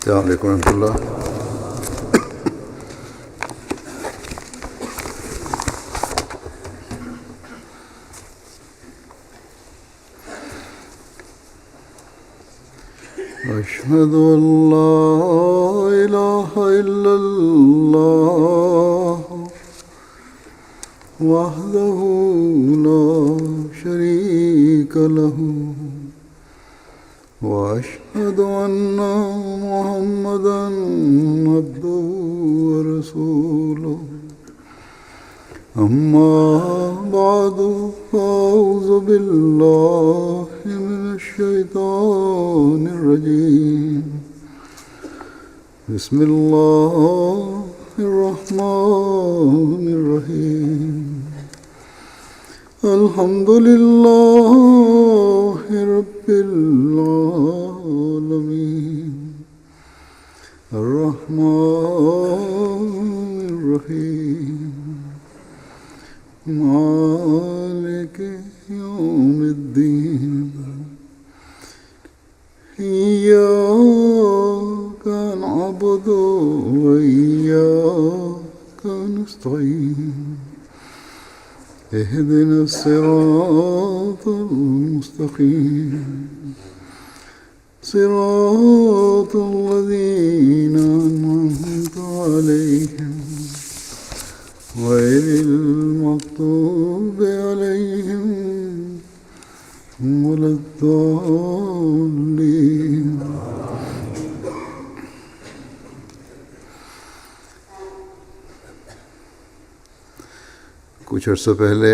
السلام علیکم ورحمۃ اللہ۔ أشهد أن لا إله إلا الله وحده لا شريك له وأشهد أن محمدًا عبده ورسوله أما بعد فأعوذ بالله من الشيطان الرجيم بسم الله الرحمن الرحيم الحمد لله رب العالمين الرحمن الرحيم مالك يوم الدين إياك نعبد وإياك نستعين اهدنا الصراط المستقيم صراط الذين أنعمت عليهم غير المغضوب عليهم ولا الضالين۔ کچھ عرصہ پہلے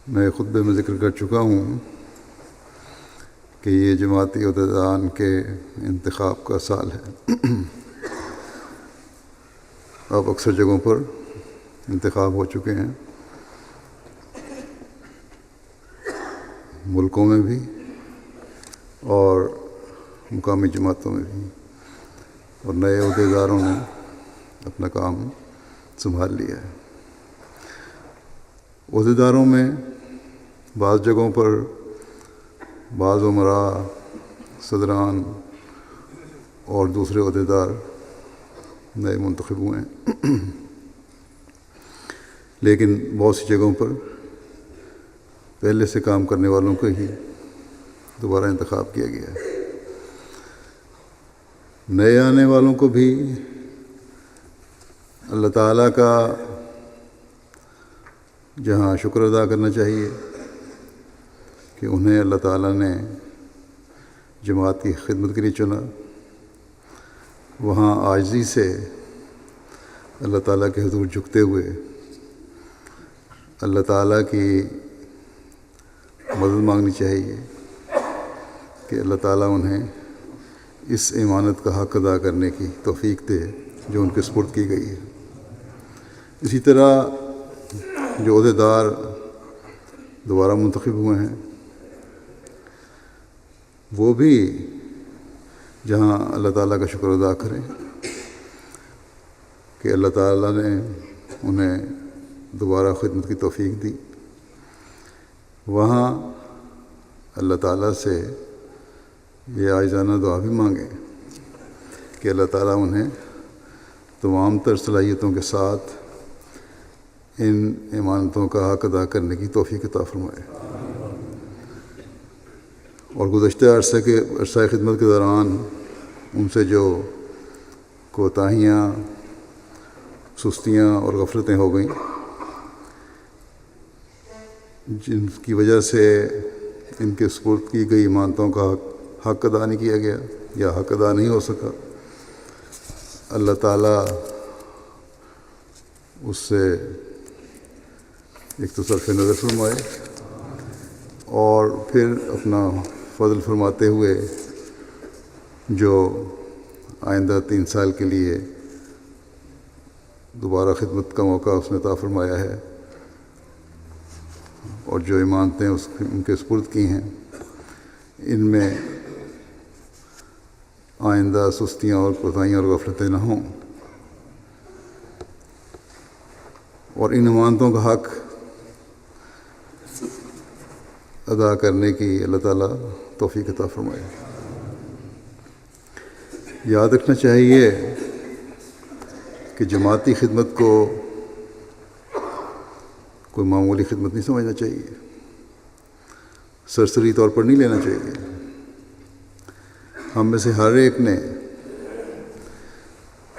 میں خطبے میں ذکر کر چکا ہوں کہ یہ جماعتی عہدیداران کے انتخاب کا سال ہے۔ اب اکثر جگہوں پر انتخاب ہو چکے ہیں، ملکوں میں بھی اور مقامی جماعتوں میں بھی، اور نئے عہدیداروں نے اپنا کام سنبھال لیا ہے۔ عہدیداروں میں بعض جگہوں پر بعض امراء، صدران اور دوسرے عہدیدار نئے منتخب ہوئے ہیں، لیکن بہت سی جگہوں پر پہلے سے کام کرنے والوں کو ہی دوبارہ انتخاب کیا گیا ہے۔ نئے آنے والوں کو بھی اللہ تعالیٰ کا جہاں شکر ادا کرنا چاہیے کہ انہیں اللہ تعالیٰ نے جماعت کی خدمت کے لیے چنا، وہاں عاجزی سے اللہ تعالیٰ کے حضور جھکتے ہوئے اللہ تعالیٰ کی مدد مانگنی چاہیے کہ اللہ تعالیٰ انہیں اس امانت کا حق ادا کرنے کی توفیق دے جو ان کے سپرد کی گئی ہے۔ اسی طرح جو عہدیدار دوبارہ منتخب ہوئے ہیں وہ بھی جہاں اللہ تعالیٰ کا شکر ادا کریں کہ اللہ تعالیٰ نے انہیں دوبارہ خدمت کی توفیق دی، وہاں اللہ تعالیٰ سے یہ عاجزانہ دعا بھی مانگیں کہ اللہ تعالیٰ انہیں تمام تر صلاحیتوں کے ساتھ ان امانتوں کا حق ادا کرنے کی توفیق عطا فرمائے۔ اور گزشتہ عرصہ خدمت کے دوران ان سے جو کوتاہیاں، سستیاں اور غفلتیں ہو گئیں، جن کی وجہ سے ان کے سپرد کی گئی امانتوں کا حق ادا نہیں کیا گیا یا حق ادا نہیں ہو سکا، اللہ تعالیٰ اس سے ایک تو صرف نظر فرمائے اور پھر اپنا فضل فرماتے ہوئے جو آئندہ 3 سال کے لیے دوبارہ خدمت کا موقع اس نے عطا فرمایا ہے، اور جو امانتیں ان کے سپرد کی ہیں ان میں آئندہ سستیاں اور کوتاہیاں اور غفلتیں نہ ہوں، اور ان امانتوں کا حق ادا کرنے کی اللہ تعالیٰ توفیق عطا فرمائے۔ یاد رکھنا چاہیے کہ جماعتی خدمت کو کوئی معمولی خدمت نہیں سمجھنا چاہیے، سرسری طور پر نہیں لینا چاہیے۔ ہم میں سے ہر ایک نے،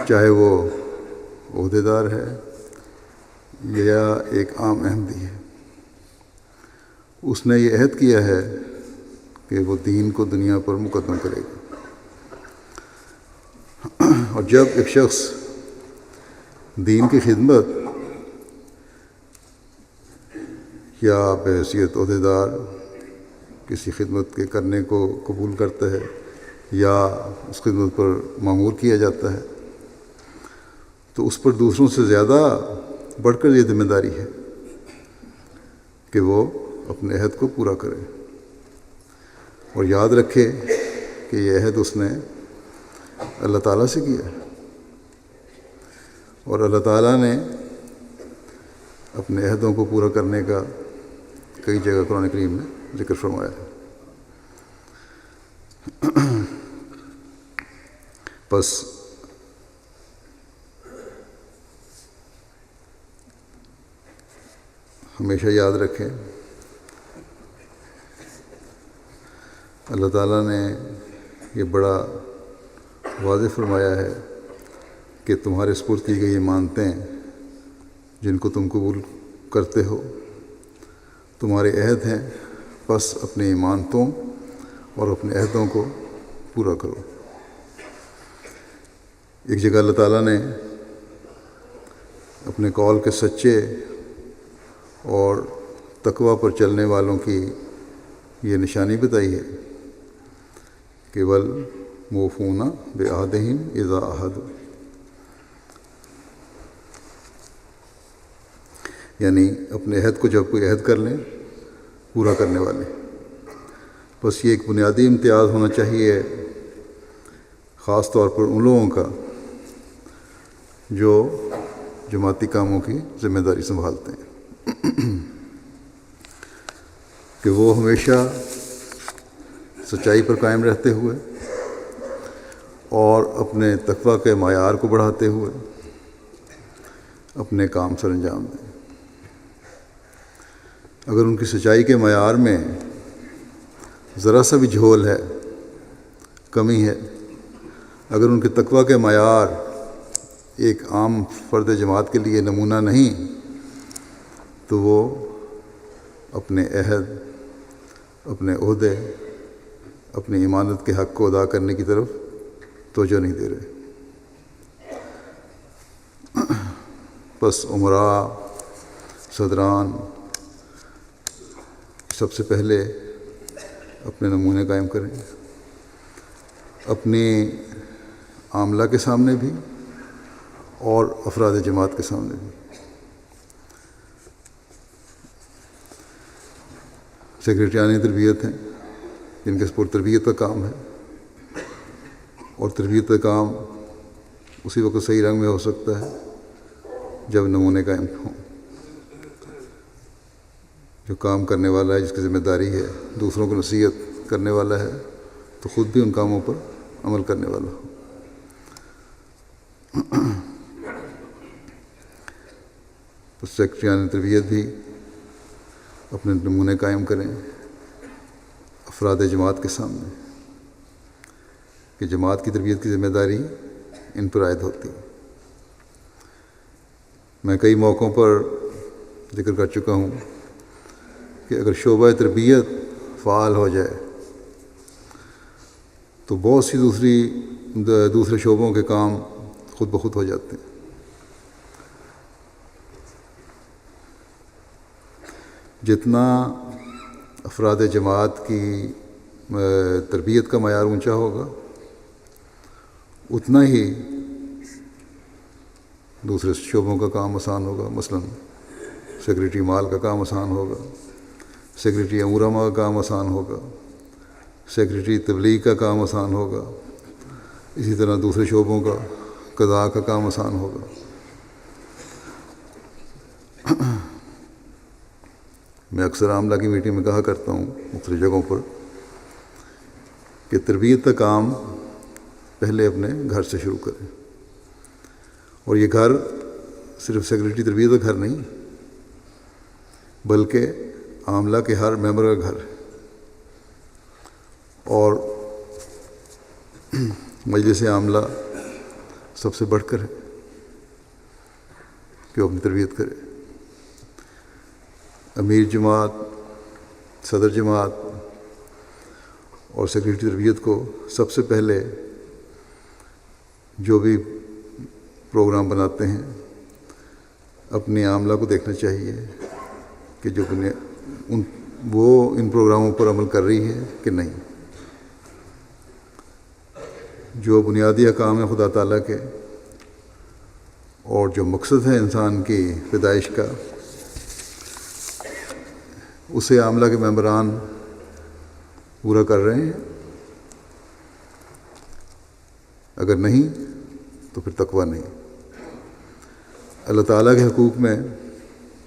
چاہے وہ عہدے دار ہے یا ایک عام احمدی ہے، اس نے یہ عہد کیا ہے کہ وہ دین کو دنیا پر مقدم کرے گا۔ اور جب ایک شخص دین کی خدمت یا بحیثیت عہدے دار کسی خدمت کے کرنے کو قبول کرتا ہے یا اس خدمت پر مأمور کیا جاتا ہے، تو اس پر دوسروں سے زیادہ بڑھ کر یہ ذمہ داری ہے کہ وہ اپنے عہد کو پورا کرے اور یاد رکھے کہ یہ عہد اس نے اللہ تعالیٰ سے کیا ہے، اور اللہ تعالیٰ نے اپنے عہدوں کو پورا کرنے کا کئی جگہ قرآن کریم میں ذکر فرمایا ہے۔ بس ہمیشہ یاد رکھیں، اللہ تعالیٰ نے یہ بڑا واضح فرمایا ہے کہ تمہارے سپرد کی گئی امانتیں جن کو تم قبول کرتے ہو تمہارے عہد ہیں، بس اپنی امانتوں اور اپنے عہدوں کو پورا کرو۔ ایک جگہ اللہ تعالیٰ نے اپنے قول کے سچے اور تقوی پر چلنے والوں کی یہ نشانی بتائی ہے کہ وَالْمُوفُونَ بِعَهْدِهِمْ إِذَا عَاهَدُوا، یعنی اپنے عہد کو جب کوئی عہد کر لیں پورا کرنے والے۔ بس یہ ایک بنیادی امتیاز ہونا چاہیے خاص طور پر ان لوگوں کا جو جماعتی کاموں کی ذمہ داری سنبھالتے ہیں، کہ وہ ہمیشہ سچائی پر قائم رہتے ہوئے اور اپنے تقوی کے معیار کو بڑھاتے ہوئے اپنے کام سر انجام دیں۔ اگر ان کی سچائی کے معیار میں ذرا سا بھی جھول ہے، کمی ہے، اگر ان کے تقوی کے معیار ایک عام فرد جماعت کے لیے نمونہ نہیں، تو وہ اپنے عہد، اپنے عہدے، اپنی امانت کے حق کو ادا کرنے کی طرف توجہ نہیں دے رہے۔ بس عمراء، صدران سب سے پہلے اپنے نمونے قائم کریں، اپنی عاملہ کے سامنے بھی اور افراد جماعت کے سامنے بھی۔ سیکریٹریانی تربیت ہیں جن کے سپرد تربیت کا کام ہے، اور تربیت کا کام اسی وقت صحیح رنگ میں ہو سکتا ہے جب نمونے قائم ہوں۔ جو کام کرنے والا ہے، جس کی ذمہ داری ہے دوسروں کو نصیحت کرنے والا ہے، تو خود بھی ان کاموں پر عمل کرنے والا ہو۔ تو سیکریٹریان تربیت بھی اپنے نمونے قائم کریں افراد جماعت کے سامنے کہ جماعت کی تربیت کی ذمہ داری ان پر عائد ہوتی ہے۔ میں کئی موقعوں پر ذکر کر چکا ہوں کہ اگر شعبہ تربیت فعال ہو جائے تو بہت سی دوسرے شعبوں کے کام خود بخود ہو جاتے ہیں۔ جتنا افراد جماعت کی تربیت کا معیار اونچا ہوگا، اتنا ہی دوسرے شعبوں کا کام آسان ہوگا۔ مثلا سیکریٹری مال کا کام آسان ہوگا، سیکریٹری امورامہ کا کام آسان ہوگا، سیکریٹری تبلیغ کا کام آسان ہوگا، اسی طرح دوسرے شعبوں کا قضاء کا کام آسان ہوگا۔ میں اکثر عاملہ کی میٹنگ میں کہا کرتا ہوں مختلف جگہوں پر کہ تربیت کا کام پہلے اپنے گھر سے شروع کریں. اور یہ گھر صرف سیکرٹری تربیت کا گھر نہیں بلکہ عاملہ کے ہر ممبر کا گھر ہے. اور مجلس عاملہ سب سے بڑھ کر ہے کہ وہ اپنی تربیت کرے. امیر جماعت، صدر جماعت اور سیکرٹری تربیت کو سب سے پہلے جو بھی پروگرام بناتے ہیں اپنے عاملہ کو دیکھنا چاہیے کہ جو وہ ان پروگراموں پر عمل کر رہی ہے کہ نہیں. جو بنیادی احکام ہیں خدا تعالیٰ کے اور جو مقصد ہے انسان کی پیدائش کا، اسے عاملہ کے ممبران پورا کر رہے ہیں. اگر نہیں تو پھر تقویٰ نہیں. اللہ تعالیٰ کے حقوق میں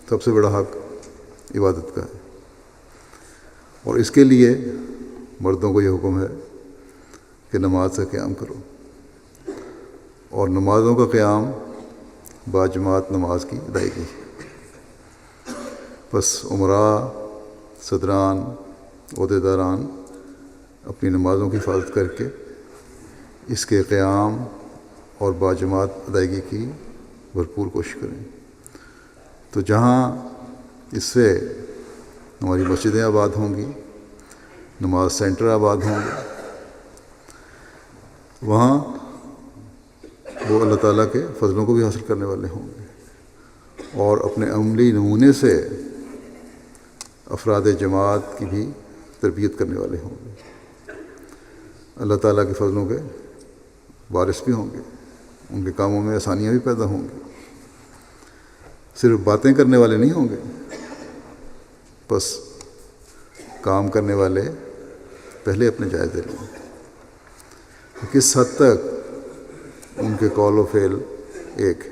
سب سے بڑا حق عبادت کا ہے، اور اس کے لیے مردوں کو یہ حکم ہے کہ نماز کا قیام کرو. اور نمازوں کا قیام باجماعت نماز کی ادائیگی. بس عمراء، صدران، عہدیداران اپنی نمازوں کی حفاظت کر کے اس کے قیام اور باجماعت ادائیگی کی بھرپور کوشش کریں. تو جہاں اس سے ہماری مسجدیں آباد ہوں گی، نماز سینٹر آباد ہوں گے، وہاں وہ اللہ تعالیٰ کے فضلوں کو بھی حاصل کرنے والے ہوں گے اور اپنے عملی نمونے سے افراد جماعت کی بھی تربیت کرنے والے ہوں گے. اللہ تعالیٰ کے فضلوں کے وارث بھی ہوں گے، ان کے کاموں میں آسانیاں بھی پیدا ہوں گی. صرف باتیں کرنے والے نہیں ہوں گے، بس کام کرنے والے پہلے اپنے جائزے لیں. کس حد تک ان کے قول و فعل ایک.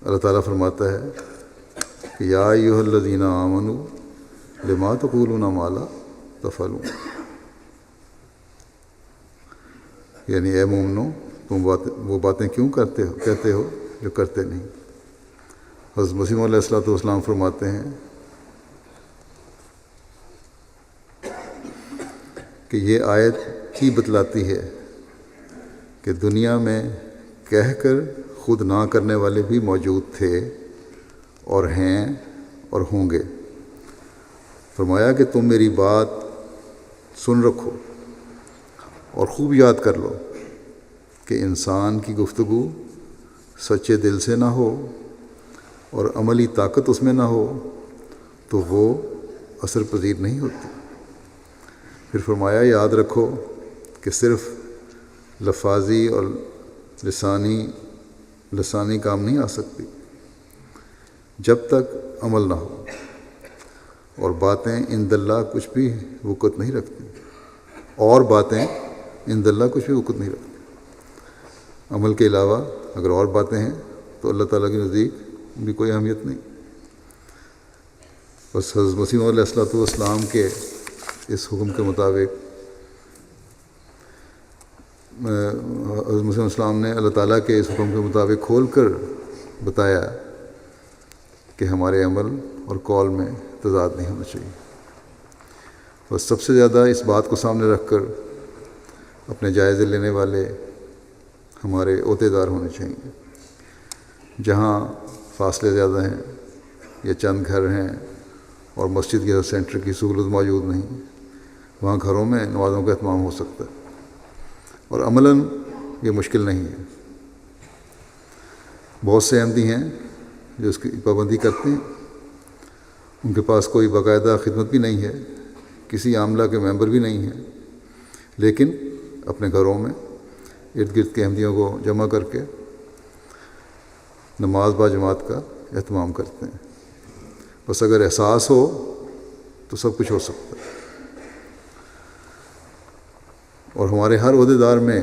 اللہ تعالیٰ فرماتا ہے کہ یا ایھا الذین آمنوا لما تقولون ما لا تفعلون، یعنی اے مومنو تم وہ باتیں کیوں کہتے ہو جو کرتے نہیں. حضرت مسیح علیہ الصلوۃ والسلام فرماتے ہیں کہ یہ آیت ہی بتلاتی ہے کہ دنیا میں کہہ کر خود نہ کرنے والے بھی موجود تھے اور ہیں اور ہوں گے. فرمایا کہ تم میری بات سن رکھو اور خوب یاد کر لو کہ انسان کی گفتگو سچے دل سے نہ ہو اور عملی طاقت اس میں نہ ہو تو وہ اثر پذیر نہیں ہوتی. پھر فرمایا یاد رکھو کہ صرف لفاظی اور لسانی کام نہیں آ سکتی جب تک عمل نہ ہو، اور باتیں عند اللہ کچھ بھی وقت نہیں رکھتی، اور باتیں عند اللہ کچھ بھی وقت نہیں رکھتی. عمل کے علاوہ اگر اور باتیں ہیں تو اللہ تعالیٰ کے نزدیک بھی کوئی اہمیت نہیں. بس حضرت مسیح علیہ الصلوۃ والسلام کے اس حکم کے مطابق حضرت مسیح علیہ السلام نے اللہ تعالیٰ کے اس حکم کے مطابق کھول کر بتایا کہ ہمارے عمل اور قول میں تضاد نہیں ہونا چاہیے. بس سب سے زیادہ اس بات کو سامنے رکھ کر اپنے جائزے لینے والے ہمارے عہدیدار ہونے چاہیے. جہاں فاصلے زیادہ ہیں یا چند گھر ہیں اور مسجد یا سینٹر کی سہولت موجود نہیں، وہاں گھروں میں نمازوں کا اہتمام ہو سکتا ہے، اور عملاً یہ مشکل نہیں ہے. بہت سے احمدی ہیں جو اس کی پابندی کرتے ہیں، ان کے پاس کوئی باقاعدہ خدمت بھی نہیں ہے، کسی عاملہ کے ممبر بھی نہیں ہیں، لیکن اپنے گھروں میں ارد گرد کے احمدیوں کو جمع کر کے نماز با جماعت کا اہتمام کرتے ہیں. بس اگر احساس ہو تو سب کچھ ہو سکتا ہے. اور ہمارے ہر عہدیدار میں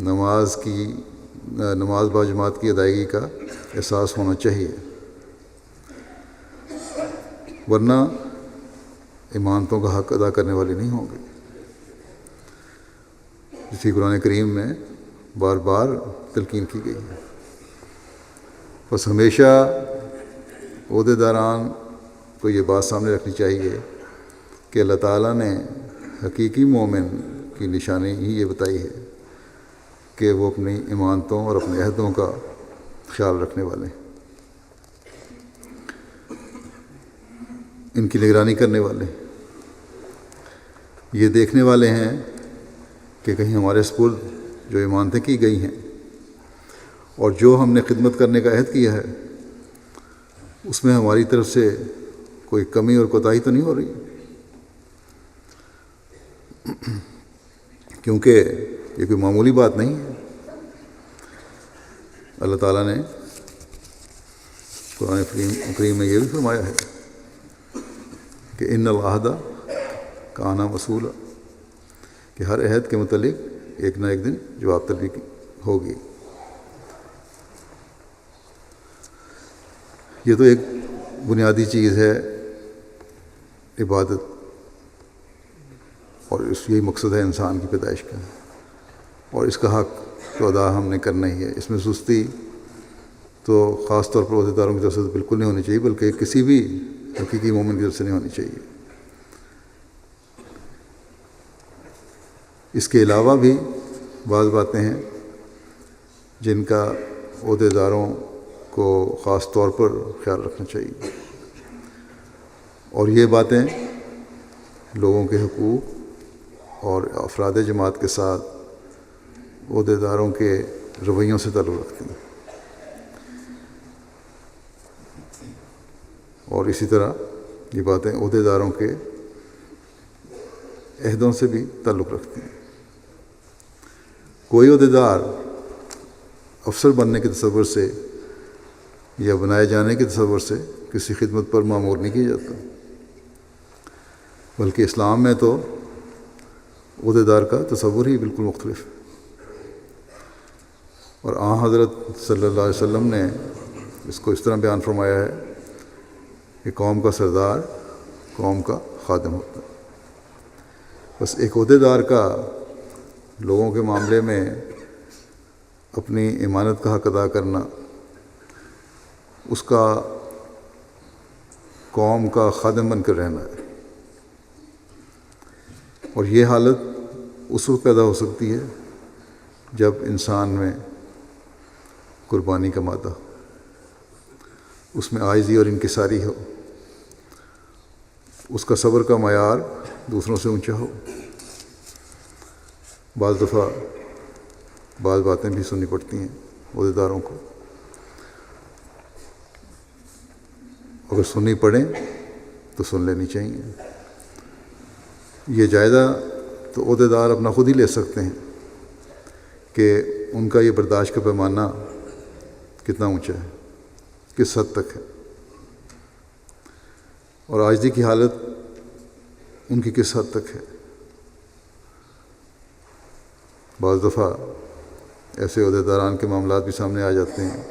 نماز با جماعت کی ادائیگی کا احساس ہونا چاہیے، ورنہ امانتوں کا حق ادا کرنے والے نہیں ہوں گے. اسی قرآن کریم میں بار بار تلقین کی گئی ہے۔ بس ہمیشہ عہدے داران کو یہ بات سامنے رکھنی چاہیے کہ اللہ تعالیٰ نے حقیقی مومن کی نشانی ہی یہ بتائی ہے کہ وہ اپنی امانتوں اور اپنے عہدوں کا خیال رکھنے والے ہیں، ان کی نگرانی کرنے والے ہیں، یہ دیکھنے والے ہیں کہ کہیں ہمارے سپرد جو امانتیں کی گئی ہیں اور جو ہم نے خدمت کرنے کا عہد کیا ہے اس میں ہماری طرف سے کوئی کمی اور کوتاہی تو نہیں ہو رہی، کیونکہ یہ کوئی معمولی بات نہیں ہے۔ اللہ تعالیٰ نے قرآن کریم میں یہ بھی فرمایا ہے کہ ان العہد کان مسئولا، کہ ہر عہد کے متعلق ایک نہ ایک دن جواب طلبی ہوگی۔ یہ تو ایک بنیادی چیز ہے عبادت، اور یہی مقصد ہے انسان کی پیدائش کا، اور اس کا حق تو ادا ہم نے کرنا ہی ہے۔ اس میں سستی تو خاص طور پر عہدیداروں کی طرف سے بالکل نہیں ہونی چاہیے، بلکہ کسی بھی حقیقی مومن کی طرف سے نہیں ہونی چاہیے۔ اس کے علاوہ بھی بعض باتیں ہیں جن کا عہدیداروں کو خاص طور پر خیال رکھنا چاہیے، اور یہ باتیں لوگوں کے حقوق اور افراد جماعت کے ساتھ عہدیداروں کے رویوں سے تعلق رکھتے ہیں، اور اسی طرح یہ باتیں عہدیداروں کے عہدوں سے بھی تعلق رکھتے ہیں۔ کوئی عہدیدار افسر بننے کے تصور سے یا بنائے جانے کے تصور سے کسی خدمت پر مامور نہیں کیا جاتا، بلکہ اسلام میں تو عہدیدار کا تصور ہی بالکل مختلف ہے، اور حضرت صلی اللہ علیہ وسلم نے اس کو اس طرح بیان فرمایا ہے کہ قوم کا سردار قوم کا خادم ہوتا ہے۔ بس ایک عہدیدار کا لوگوں کے معاملے میں اپنی امانت کا حق ادا کرنا، اس کا قوم کا خادم بن کر رہنا ہے، اور یہ حالت اس وقت پیدا ہو سکتی ہے جب انسان میں قربانی کا مادہ، اس میں عاجزی اور انکساری ہو، اس کا صبر کا معیار دوسروں سے اونچا ہو۔ بعض دفعہ بعض باتیں بھی سننی پڑتی ہیں عہدیداروں کو، اگر سننی پڑیں تو سن لینی چاہیے۔ یہ جائزہ تو عہدیدار اپنا خود ہی لے سکتے ہیں کہ ان کا یہ برداشت کا پیمانہ کتنا اونچا ہے، کس حد تک ہے، اور عاجزی کی حالت ان کی کس حد تک ہے۔ بعض دفعہ ایسے عہدیداران کے معاملات بھی سامنے آ جاتے ہیں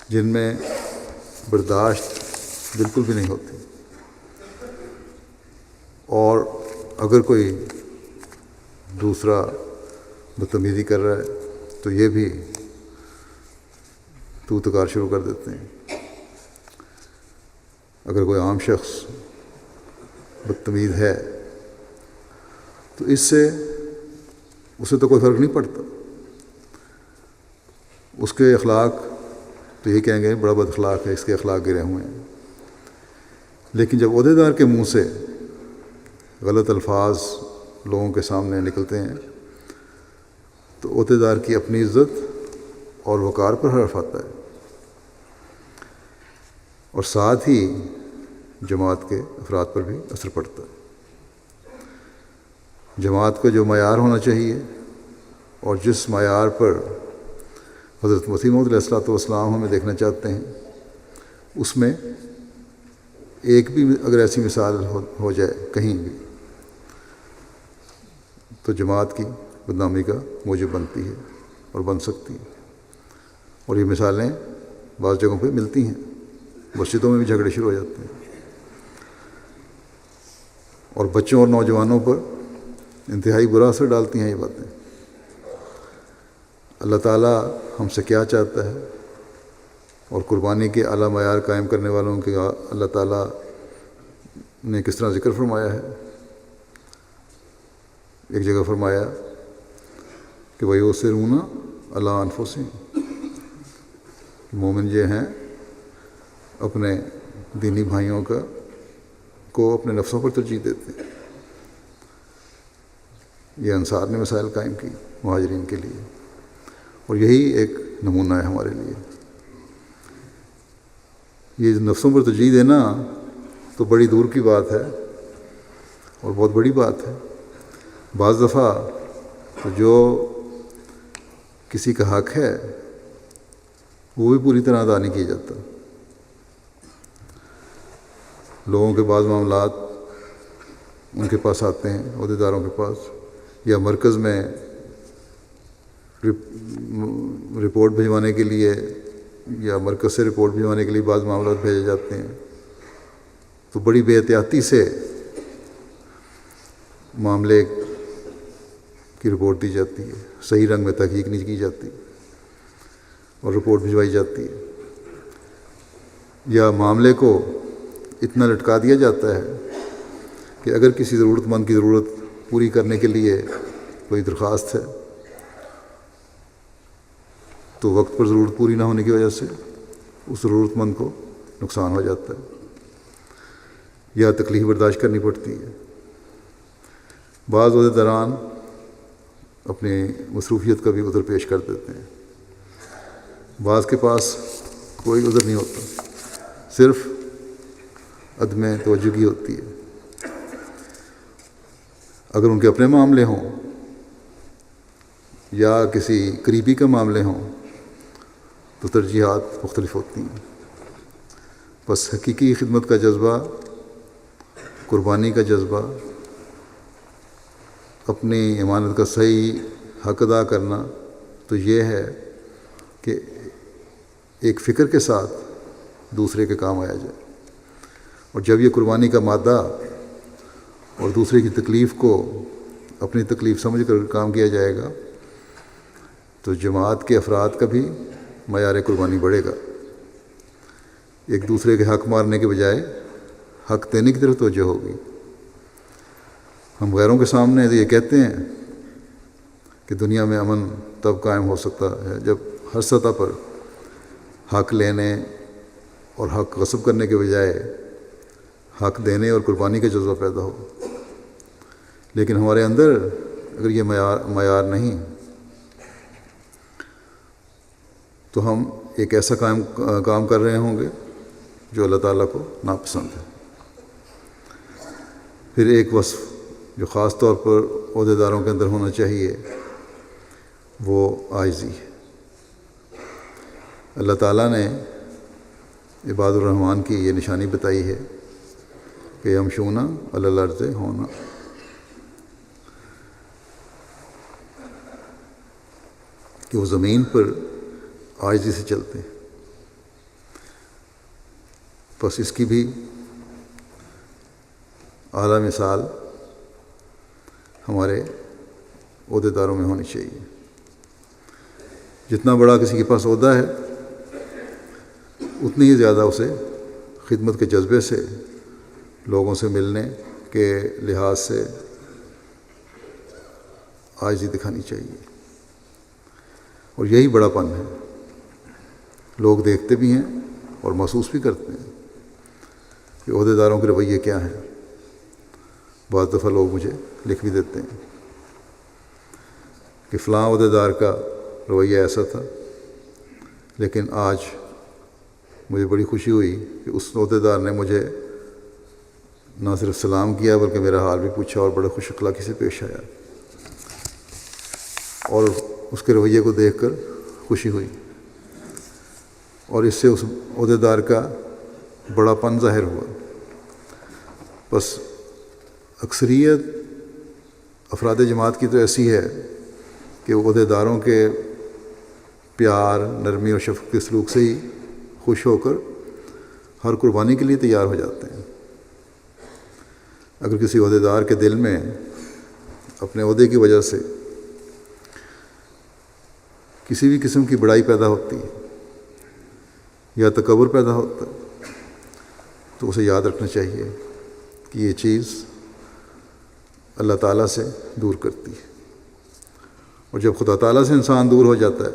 جن میں برداشت بالکل بھی نہیں ہوتی، اور اگر کوئی دوسرا بدتمیزی کر رہا ہے تو یہ بھی تو تکار شروع کر دیتے ہیں۔ اگر کوئی عام شخص بدتمیز ہے تو اسے تو کوئی فرق نہیں پڑتا، اس کے اخلاق تو یہ کہیں گے بڑا بد اخلاق ہے، اس کے اخلاق گرے ہوئے ہیں، لیکن جب عہدیدار کے منہ سے غلط الفاظ لوگوں کے سامنے نکلتے ہیں تو عہدیدار کی اپنی عزت اور وقار پر حرف آتا ہے، اور ساتھ ہی جماعت کے افراد پر بھی اثر پڑتا ہے۔ جماعت کو جو معیار ہونا چاہیے اور جس معیار پر حضرت مسیح موعود علیہ السلام ہمیں دیکھنا چاہتے ہیں، اس میں ایک بھی اگر ایسی مثال ہو جائے کہیں بھی تو جماعت کی بدنامی کا موجب بنتی ہے اور بن سکتی ہے، اور یہ مثالیں بعض جگہوں پہ ملتی ہیں، مسجدوں میں بھی جھگڑے شروع ہو جاتے ہیں، اور بچوں اور نوجوانوں پر انتہائی برا اثر ڈالتی ہیں یہ باتیں۔ اللہ تعالیٰ ہم سے کیا چاہتا ہے اور قربانی کے اعلیٰ معیار قائم کرنے والوں کے اللہ تعالیٰ نے کس طرح ذکر فرمایا ہے۔ ایک جگہ فرمایا کہ وَيُؤْثِرُونَ عَلَىٰ أَنفُسِهِمْ، مومن یہ ہیں اپنے دینی بھائیوں کو اپنے نفسوں پر ترجیح دیتے ہیں۔ یہ انصار نے مسائل قائم کی مہاجرین کے لیے، اور یہی ایک نمونہ ہے ہمارے لیے۔ یہ نفسوں پر ترجیح دینا تو بڑی دور کی بات ہے اور بہت بڑی بات ہے۔ بعض دفعہ تو جو کسی کا حق ہے وہ بھی پوری طرح ادا نہیں کیا جاتا۔ لوگوں کے بعض معاملات ان کے پاس آتے ہیں، عہدیداروں کے پاس، یا مرکز میں رپورٹ بھجوانے کے لیے یا مرکز سے رپورٹ بھجوانے کے لیے بعض معاملات بھیجے جاتے ہیں، تو بڑی بے احتیاطی سے معاملے کی رپورٹ دی جاتی ہے، صحیح رنگ میں تحقیق نہیں کی جاتی اور رپورٹ بھجوائی جاتی ہے، یا معاملے کو اتنا لٹکا دیا جاتا ہے کہ اگر کسی ضرورت مند کی ضرورت پوری کرنے کے لیے کوئی درخواست ہے تو وقت پر ضرورت پوری نہ ہونے کی وجہ سے اس ضرورت مند کو نقصان ہو جاتا ہے یا تکلیف برداشت کرنی پڑتی ہے۔ بعض عہدیداران اپنی مصروفیت کا بھی عذر پیش کر دیتے ہیں، بعض کے پاس کوئی عذر نہیں ہوتا، صرف عدم توجہی ہوتی ہے۔ اگر ان کے اپنے معاملے ہوں یا کسی قریبی کے معاملے ہوں تو ترجیحات مختلف ہوتی ہیں۔ بس حقیقی خدمت کا جذبہ، قربانی کا جذبہ، اپنی امانت کا صحیح حق ادا کرنا تو یہ ہے کہ ایک فکر کے ساتھ دوسرے کے کام آیا جائے، اور جب یہ قربانی کا مادہ اور دوسرے کی تکلیف کو اپنی تکلیف سمجھ کر کام کیا جائے گا تو جماعت کے افراد کا بھی معیار قربانی بڑھے گا۔ ایک دوسرے کے حق مارنے کے بجائے حق دینے کی طرف توجہ ہوگی۔ ہم غیروں کے سامنے یہ کہتے ہیں کہ دنیا میں امن تب قائم ہو سکتا ہے جب ہر سطح پر حق لینے اور حق غصب کرنے کے بجائے حق دینے اور قربانی کا جذبہ پیدا ہو، لیکن ہمارے اندر اگر یہ معیار نہیں تو ہم ایک ایسا کام کر رہے ہوں گے جو اللہ تعالیٰ کو ناپسند ہے۔ پھر ایک وصف جو خاص طور پر عہدیداروں کے اندر ہونا چاہیے وہ عاجزی ہے۔ اللہ تعالیٰ نے عباد الرحمن کی یہ نشانی بتائی ہے کہ یمشون علی الارض ہونا، کہ وہ زمین پر عاجزی سے چلتے ہیں۔ بس اس کی بھی اعلیٰ مثال ہمارے عہدیداروں میں ہونی چاہیے۔ جتنا بڑا کسی کے پاس عہدہ ہے اتنی ہی زیادہ اسے خدمت کے جذبے سے، لوگوں سے ملنے کے لحاظ سے عاجزی دکھانی چاہیے، اور یہی بڑا پن ہے۔ لوگ دیکھتے بھی ہیں اور محسوس بھی کرتے ہیں کہ عہدیداروں کے رویے کیا ہیں۔ بعض دفعہ لوگ مجھے لکھ بھی دیتے ہیں کہ فلاں عہدیدار کا رویہ ایسا تھا، لیکن آج مجھے بڑی خوشی ہوئی کہ اس عہدیدار نے مجھے نہ صرف سلام کیا بلکہ میرا حال بھی پوچھا اور بڑے خوش اخلاقی سے پیش آیا، اور اس کے رویے کو دیکھ کر خوشی ہوئی، اور اس سے اس عہدیدار کا بڑا پن ظاہر ہوا۔ بس اکثریت افراد جماعت کی تو ایسی ہے کہ وہ عہدیداروں کے پیار، نرمی اور شفقت کے سلوک سے ہی خوش ہو کر ہر قربانی کے لیے تیار ہو جاتے ہیں۔ اگر کسی عہدیدار کے دل میں اپنے عہدے کی وجہ سے کسی بھی قسم کی بڑائی پیدا ہوتی ہے یا تکبر پیدا ہوتا ہے تو اسے یاد رکھنا چاہیے کہ یہ چیز اللہ تعالیٰ سے دور کرتی ہے، اور جب خدا تعالیٰ سے انسان دور ہو جاتا ہے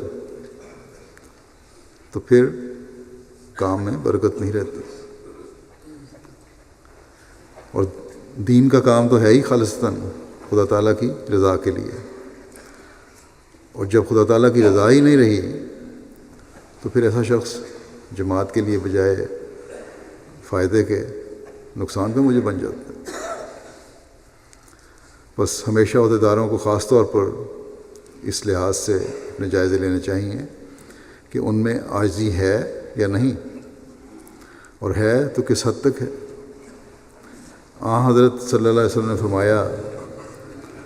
تو پھر کام میں برکت نہیں رہتی، اور دین کا کام تو ہے ہی خالصتاً خدا تعالیٰ کی رضا کے لیے، اور جب خدا تعالیٰ کی رضا ہی نہیں رہی تو پھر ایسا شخص جماعت کے لیے بجائے فائدے کے نقصان پہ مجھے بن جاتا ہے۔ بس ہمیشہ عہدیداروں کو خاص طور پر اس لحاظ سے اپنے جائزے لینے چاہیے کہ ان میں عاجزی ہے یا نہیں، اور ہے تو کس حد تک ہے۔ حضرت صلی اللہ علیہ وسلم نے فرمایا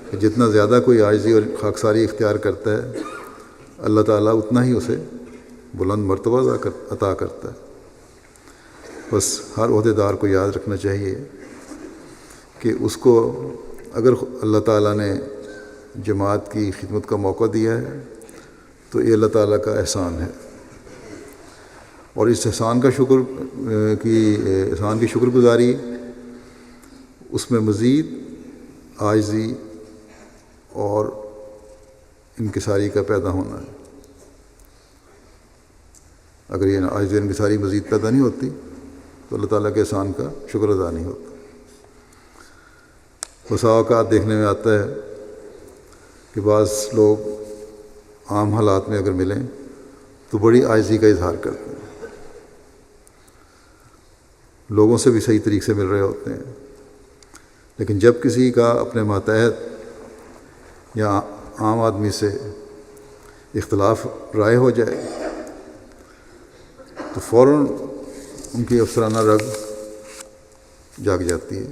کہ جتنا زیادہ کوئی عاجزی اور خاکساری اختیار کرتا ہے اللہ تعالیٰ اتنا ہی اسے بلند مرتبہ عطا کرتا ہے۔ بس ہر عہدیدار کو یاد رکھنا چاہیے کہ اس کو اگر اللہ تعالیٰ نے جماعت کی خدمت کا موقع دیا ہے تو یہ اللہ تعالیٰ کا احسان ہے، اور اس احسان کی شکر گزاری اس میں مزید عاجزی اور انکساری کا پیدا ہونا ہے۔ اگر یہ عاجزی اور انکساری مزید پیدا نہیں ہوتی تو اللہ تعالیٰ کے احسان کا شکر ادا نہیں ہوتا۔ بسا اوقات دیکھنے میں آتا ہے کہ بعض لوگ عام حالات میں اگر ملیں تو بڑی عاجزی کا اظہار کرتے ہیں، لوگوں سے بھی صحیح طریقے سے مل رہے ہوتے ہیں، لیکن جب کسی کا اپنے ماتحت یا عام آدمی سے اختلاف رائے ہو جائے تو فوراً ان کی افسرانہ رگ جاگ جاتی ہے،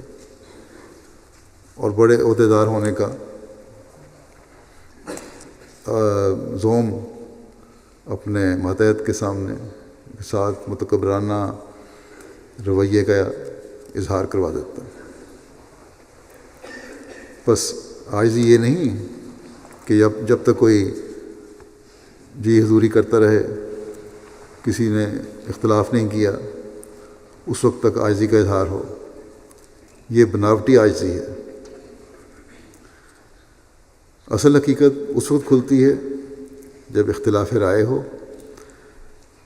اور بڑے عہدیدار ہونے کا زوم اپنے ماتحت کے ساتھ متکبرانہ رویے کا اظہار کروا دیتا ہے۔ بس عاجزی یہ نہیں کہ جب تک کوئی جی حضوری کرتا رہے، کسی نے اختلاف نہیں کیا، اس وقت تک عاجزی کا اظہار ہو، یہ بناوٹی عاجزی ہے۔ اصل حقیقت اس وقت کھلتی ہے جب اختلاف رائے ہو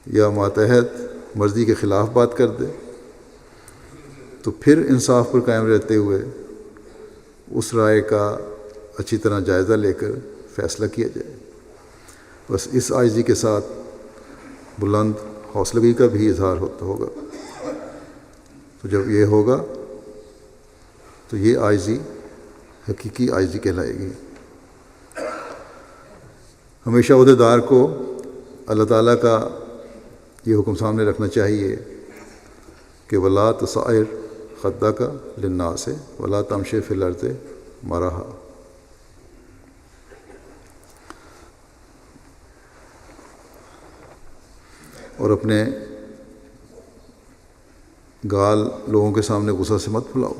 یا ماتحت مرضی کے خلاف بات کر دے، تو پھر انصاف پر قائم رہتے ہوئے اس رائے کا اچھی طرح جائزہ لے کر فیصلہ کیا جائے۔ بس اس عاجزی کے ساتھ بلند حوصلگی کا بھی اظہار ہوگا، تو جب یہ ہوگا تو یہ عاجزی حقیقی عاجزی کہلائے گی۔ ہمیشہ عہدیدار کو اللہ تعالیٰ کا یہ حکم سامنے رکھنا چاہیے کہ ولا تصعر خدک للناس ولا تمشی فی الارض مرحا، اور اپنے گال لوگوں کے سامنے غصہ سے مت پھلاؤ،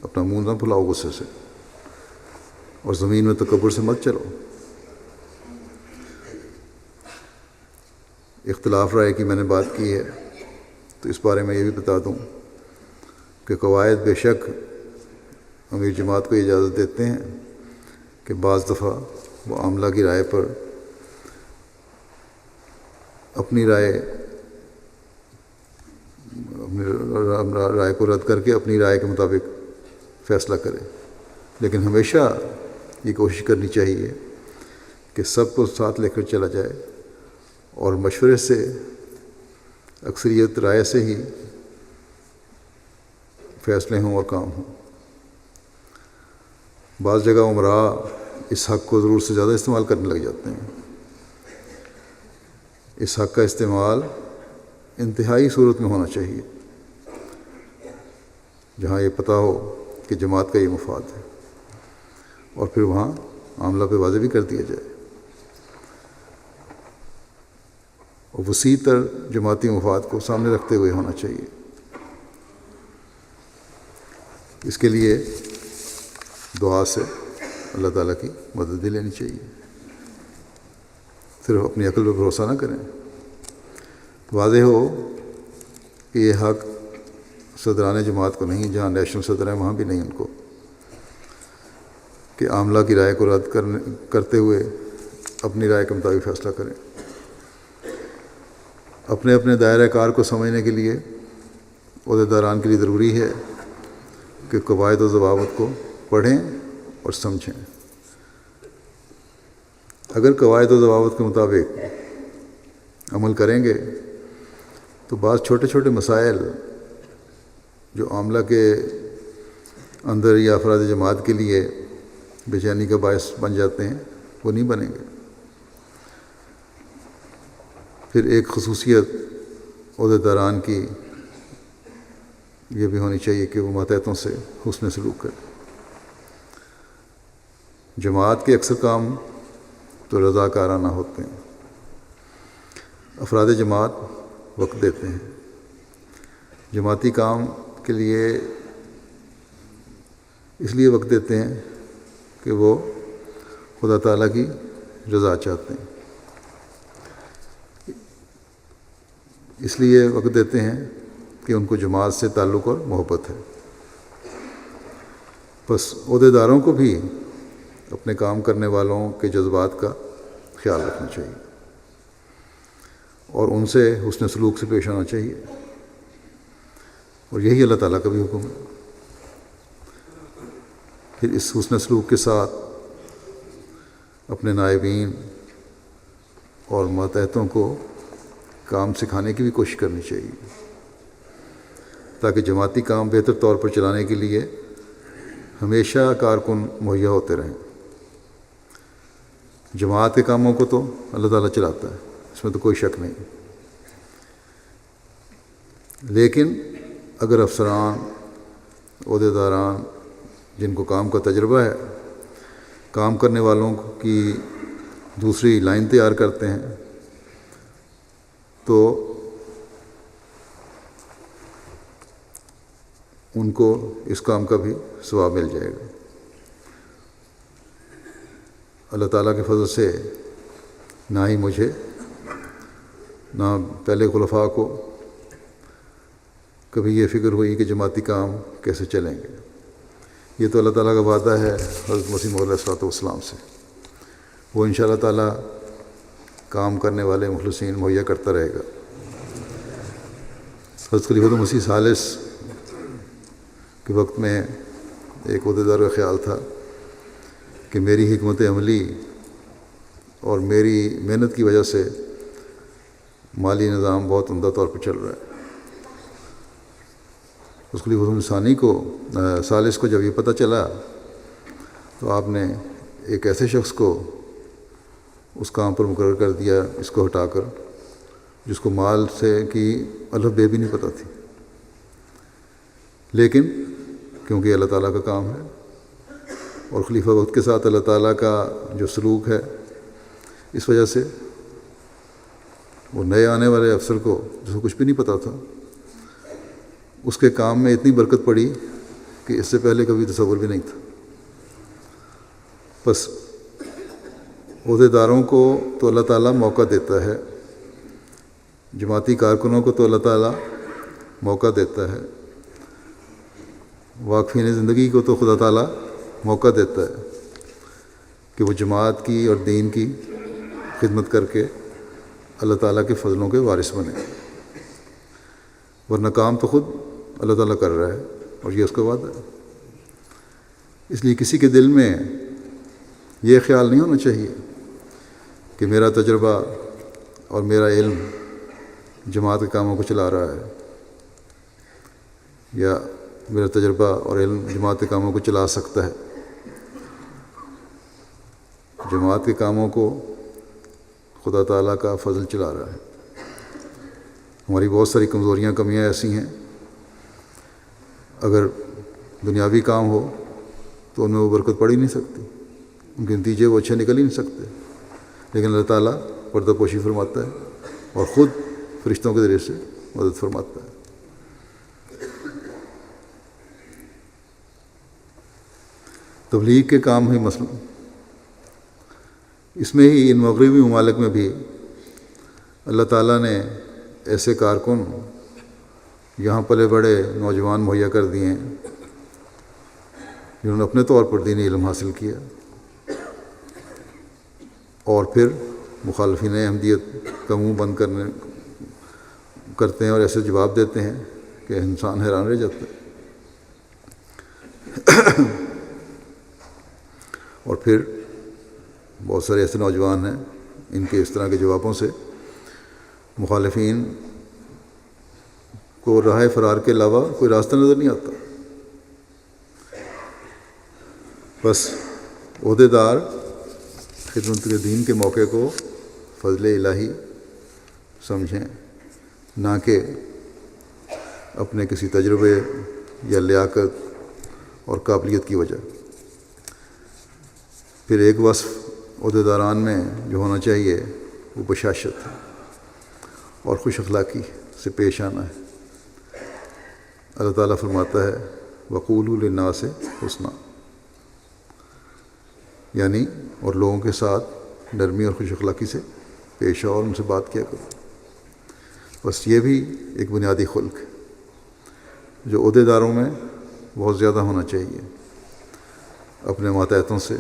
اپنا منہ نہ پھلاؤ غصے سے، اور زمین میں تکبر سے مت چلو۔ اختلاف رائے کی میں نے بات کی ہے تو اس بارے میں یہ بھی بتا دوں کہ قواعد بے شک امیر جماعت کو اجازت دیتے ہیں کہ بعض دفعہ وہ عاملہ کی رائے پر اپنی رائے کو رد کر کے اپنی رائے کے مطابق فیصلہ کرے، لیکن ہمیشہ یہ کوشش کرنی چاہیے کہ سب کو ساتھ لے کر چلا جائے، اور مشورے سے اکثریت رائے سے ہی فیصلے ہوں اور کام ہوں۔ بعض جگہ عمراء اس حق کو ضرور سے زیادہ استعمال کرنے لگ جاتے ہیں۔ اس حق کا استعمال انتہائی صورت میں ہونا چاہیے جہاں یہ پتہ ہو کہ جماعت کا یہ مفاد ہے، اور پھر وہاں معاملہ پہ واضح بھی کر دیا جائے، اور وسیع تر جماعتی مفاد کو سامنے رکھتے ہوئے ہونا چاہیے۔ اس کے لیے دعا سے اللہ تعالیٰ کی مدد بھی لینی چاہیے۔ صرف اپنی عقل پر بھروسہ نہ کریں. واضح ہو کہ یہ حق صدران جماعت کو نہیں، جہاں نیشنل صدر ہیں وہاں بھی نہیں ان کو، کہ عاملہ کی رائے کو رد کرتے ہوئے اپنی رائے کے مطابق فیصلہ کریں. اپنے اپنے دائرہ کار کو سمجھنے کے لیے عہدیداران کے لیے ضروری ہے کہ قواعد و ضوابط کو پڑھیں اور سمجھیں. اگر قواعد و ضوابط کے مطابق عمل کریں گے تو بعض چھوٹے چھوٹے مسائل جو عاملہ کے اندر یا افراد جماعت کے لیے بے چینی کا باعث بن جاتے ہیں وہ نہیں بنیں گے. پھر ایک خصوصیت عہدیداران کی یہ بھی ہونی چاہیے کہ وہ ماتحتوں سے حسن سلوک کریں. جماعت کے اکثر کام تو رضاکارانہ ہوتے ہیں. افراد جماعت وقت دیتے ہیں. جماعتی کام کے لیے اس لیے وقت دیتے ہیں کہ وہ خدا تعالیٰ کی رضا چاہتے ہیں. اس لیے وقت دیتے ہیں کہ ان کو جماعت سے تعلق اور محبت ہے. بس عہدیداروں کو بھی اپنے کام کرنے والوں کے جذبات کا خیال رکھنا چاہیے اور ان سے حسن سلوک سے پیش آنا چاہیے، اور یہی اللہ تعالیٰ کا بھی حکم ہے. پھر اس حسن سلوک کے ساتھ اپنے نائبین اور ماتحتوں کو کام سکھانے کی بھی کوشش کرنی چاہیے تاکہ جماعتی کام بہتر طور پر چلانے کے لیے ہمیشہ کارکن مہیا ہوتے رہیں. جماعت کے کاموں کو تو اللہ تعالیٰ چلاتا ہے، اس میں تو کوئی شک نہیں، لیکن اگر افسران عہدیداران جن کو کام کا تجربہ ہے کام کرنے والوں کی دوسری لائن تیار کرتے ہیں تو ان کو اس کام کا بھی ثواب مل جائے گا. اللہ تعالیٰ کے فضل سے نہ ہی مجھے نہ پہلے خلفاء کو کبھی یہ فکر ہوئی کہ جماعتی کام کیسے چلیں گے. یہ تو اللہ تعالیٰ کا وعدہ ہے حضرت مسیح موعود علیہ السلام سے، وہ انشاءاللہ تعالیٰ کام کرنے والے مخلصین مہیا کرتا رہے گا. حضرت خلیفۃ مسیح ثالث کے وقت میں ایک عہدیدار کا خیال تھا کہ میری حکمت عملی اور میری محنت کی وجہ سے مالی نظام بہت عمدہ طور پر چل رہا ہے. اس خلیفۃ ثانی کو ثالث کو جب یہ پتہ چلا تو آپ نے ایک ایسے شخص کو اس کام پر مقرر کر دیا، اس کو ہٹا کر، جس کو مال سے کی الف بے بھی نہیں پتہ تھی، لیکن کیونکہ اللہ تعالیٰ کا کام ہے اور خلیفہ وقت کے ساتھ اللہ تعالیٰ کا جو سلوک ہے، اس وجہ سے وہ نئے آنے والے افسر کو جس کو کچھ بھی نہیں پتہ تھا اس کے کام میں اتنی برکت پڑی کہ اس سے پہلے کبھی تصور بھی نہیں تھا. بس عہدیداروں کو تو اللہ تعالیٰ موقع دیتا ہے، جماعتی کارکنوں کو تو اللہ تعالیٰ موقع دیتا ہے، واقفین زندگی کو تو خدا تعالیٰ موقع دیتا ہے کہ وہ جماعت کی اور دین کی خدمت کر کے اللہ تعالیٰ کے فضلوں کے وارث بنے. ورنہ کام تو خود اللہ تعالیٰ کر رہا ہے اور یہ اس کا وعدہ ہے. اس لیے کسی کے دل میں یہ خیال نہیں ہونا چاہیے کہ میرا تجربہ اور میرا علم جماعت کے کاموں کو چلا رہا ہے، یا میرا تجربہ اور علم جماعت کے کاموں کو چلا سکتا ہے. جماعت کے کاموں کو خدا تعالیٰ کا فضل چلا رہا ہے. ہماری بہت ساری کمزوریاں کمیاں ایسی ہیں، اگر دنیاوی کام ہو تو ان میں وہ برکت پڑ ہی نہیں سکتی، ان کے نتیجے وہ اچھے نکل ہی نہیں سکتے. لیکن اللہ تعالیٰ پردہ پوشی فرماتا ہے اور خود فرشتوں کے ذریعے سے مدد فرماتا ہے. تبلیغ کے کام ہے مثلا اس میں ہی ان مغربی ممالک میں بھی اللہ تعالیٰ نے ایسے کارکن یہاں پلے بڑے نوجوان مہیا کر دیے ہیں جنہوں نے اپنے طور پر دینی علم حاصل کیا اور پھر مخالفین احمدیت کا منہ بند کرتے ہیں اور ایسے جواب دیتے ہیں کہ انسان حیران رہ جاتا ہے۔ اور پھر بہت سارے ایسے نوجوان ہیں ان کے اس طرح کے جوابوں سے مخالفین کو راہ فرار کے علاوہ کوئی راستہ نظر نہیں آتا۔ بس عہدے دار خدمت دین کے موقع کو فضل الہی سمجھیں، نہ کہ اپنے کسی تجربے یا لیاقت اور قابلیت کی وجہ۔ پھر ایک وصف عہدے داران میں جو ہونا چاہیے وہ بشاشت اور خوش اخلاقی سے پیش آنا ہے۔ اللہ تعالیٰ فرماتا ہے وَقُولُوا لِلنَّاسِ حُسْنًا، یعنی اور لوگوں کے ساتھ نرمی اور خوش اخلاقی سے پیش آؤ اور ان سے بات کیا کرو۔ بس یہ بھی ایک بنیادی خلق ہے جو عہدے داروں میں بہت زیادہ ہونا چاہیے، اپنے ماتحتوں سے،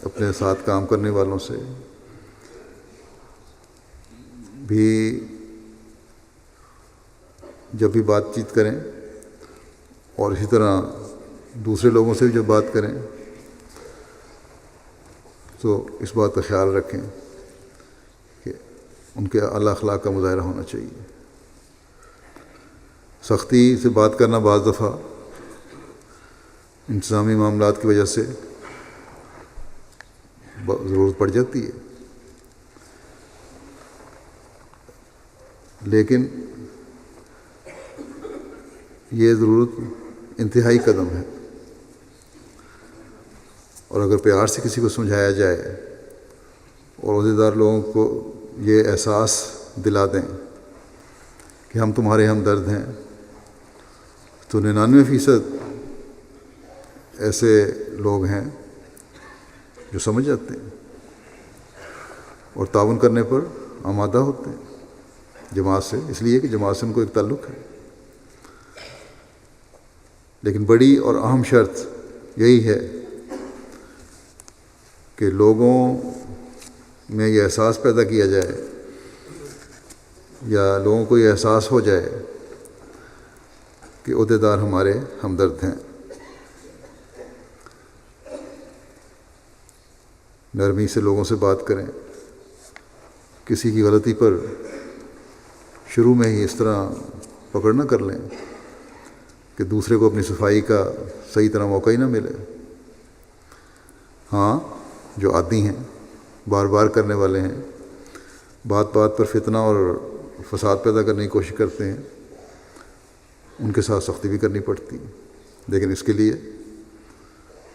اپنے ساتھ کام کرنے والوں سے بھی جب بھی بات چیت کریں، اور اسی طرح دوسرے لوگوں سے بھی جب بات کریں تو اس بات کا خیال رکھیں کہ ان کے اعلیٰ اخلاق کا مظاہرہ ہونا چاہیے۔ سختی سے بات کرنا بعض دفعہ انتظامی معاملات کی وجہ سے ضرورت پڑ جاتی ہے، لیکن یہ ضرورت انتہائی قدم ہے، اور اگر پیار سے کسی کو سمجھایا جائے اور عہدیدار لوگوں کو یہ احساس دلا دیں کہ ہم تمہارے ہمدرد ہیں، تو 99% ایسے لوگ ہیں جو سمجھ جاتے ہیں اور تعاون کرنے پر آمادہ ہوتے ہیں جماعت سے، اس لیے کہ جماعت سے ان کو ایک تعلق ہے۔ لیکن بڑی اور اہم شرط یہی ہے کہ لوگوں میں یہ احساس پیدا کیا جائے یا لوگوں کو یہ احساس ہو جائے کہ عہدیدار ہمارے ہمدرد ہیں۔ نرمی سے لوگوں سے بات کریں، کسی کی غلطی پر شروع میں ہی اس طرح پکڑ نہ کر لیں کہ دوسرے کو اپنی صفائی کا صحیح طرح موقع ہی نہ ملے۔ ہاں، جو عادی ہیں، بار بار کرنے والے ہیں، بات بات پر فتنہ اور فساد پیدا کرنے کی کوشش کرتے ہیں، ان کے ساتھ سختی بھی کرنی پڑتی، لیکن اس کے لیے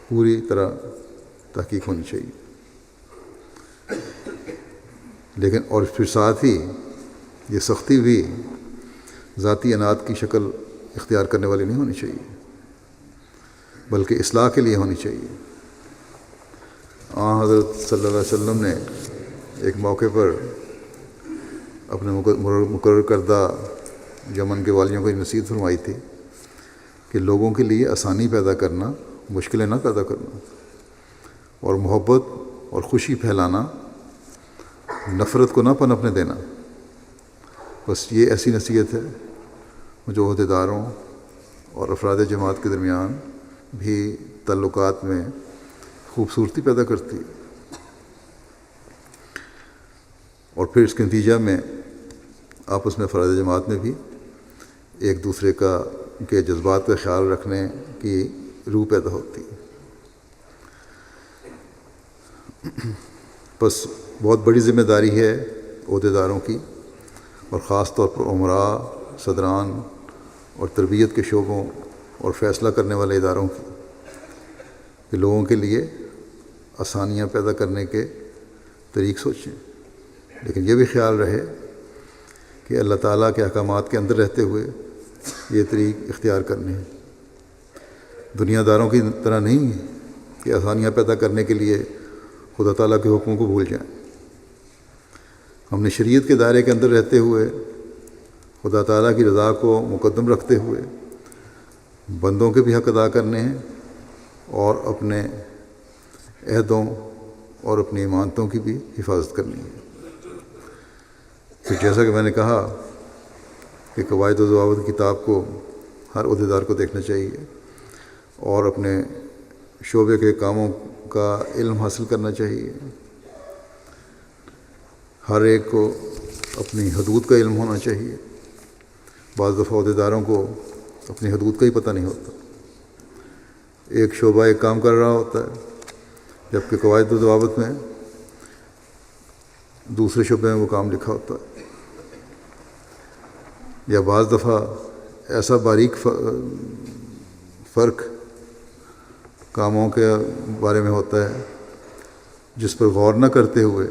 پوری طرح تحقیق ہونی چاہیے۔ لیکن اور پھر ساتھ ہی یہ سختی بھی ذاتی انات کی شکل اختیار کرنے والی نہیں ہونی چاہیے، بلکہ اصلاح کے لیے ہونی چاہیے۔ حضرت صلی اللہ علیہ وسلم نے ایک موقع پر اپنے مقرر کردہ یمن کے والیوں کو یہ نصیحت فرمائی تھی کہ لوگوں کے لیے آسانی پیدا کرنا، مشکلیں نہ پیدا کرنا، اور محبت اور خوشی پھیلانا، نفرت کو نہ پنپنے دینا۔ بس یہ ایسی نصیحت ہے جو عہدیداروں اور افراد جماعت کے درمیان بھی تعلقات میں خوبصورتی پیدا کرتی ہے، اور پھر اس کے نتیجہ میں آپس میں افراد جماعت میں بھی ایک دوسرے کے جذبات کا خیال رکھنے کی روح پیدا ہوتی ہے۔ بس بہت بڑی ذمہ داری ہے عہدیداروں کی، اور خاص طور پر عمراء، صدران اور تربیت کے شعبوں اور فیصلہ کرنے والے اداروں کی، کہ لوگوں کے لیے آسانیاں پیدا کرنے کے طریق سوچیں، لیکن یہ بھی خیال رہے کہ اللہ تعالیٰ کے احکامات کے اندر رہتے ہوئے یہ طریق اختیار کرنے ہیں۔ دنیا داروں کی طرح نہیں کہ آسانیاں پیدا کرنے کے لیے خدا تعالیٰ کے حکموں کو بھول جائیں۔ ہم نے شریعت کے دائرے کے اندر رہتے ہوئے خدا تعالیٰ کی رضا کو مقدم رکھتے ہوئے بندوں کے بھی حق ادا کرنے ہیں اور اپنے عہدوں اور اپنی امانتوں کی بھی حفاظت کرنی ہے۔ تو جیسا کہ میں نے کہا کہ قواعد و ضوابط کتاب کو ہر عہدیدار کو دیکھنا چاہیے اور اپنے شعبے کے کاموں کا علم حاصل کرنا چاہیے۔ ہر ایک کو اپنی حدود کا علم ہونا چاہیے۔ بعض دفعہ عہدیداروں کو اپنی حدود کا ہی پتہ نہیں ہوتا، ایک شعبہ ایک کام کر رہا ہوتا ہے جبکہ قواعد و ضوابط میں دوسرے شعبے میں وہ کام لکھا ہوتا ہے۔ یا بعض دفعہ ایسا باریک فرق کاموں کے بارے میں ہوتا ہے جس پر غور نہ کرتے ہوئے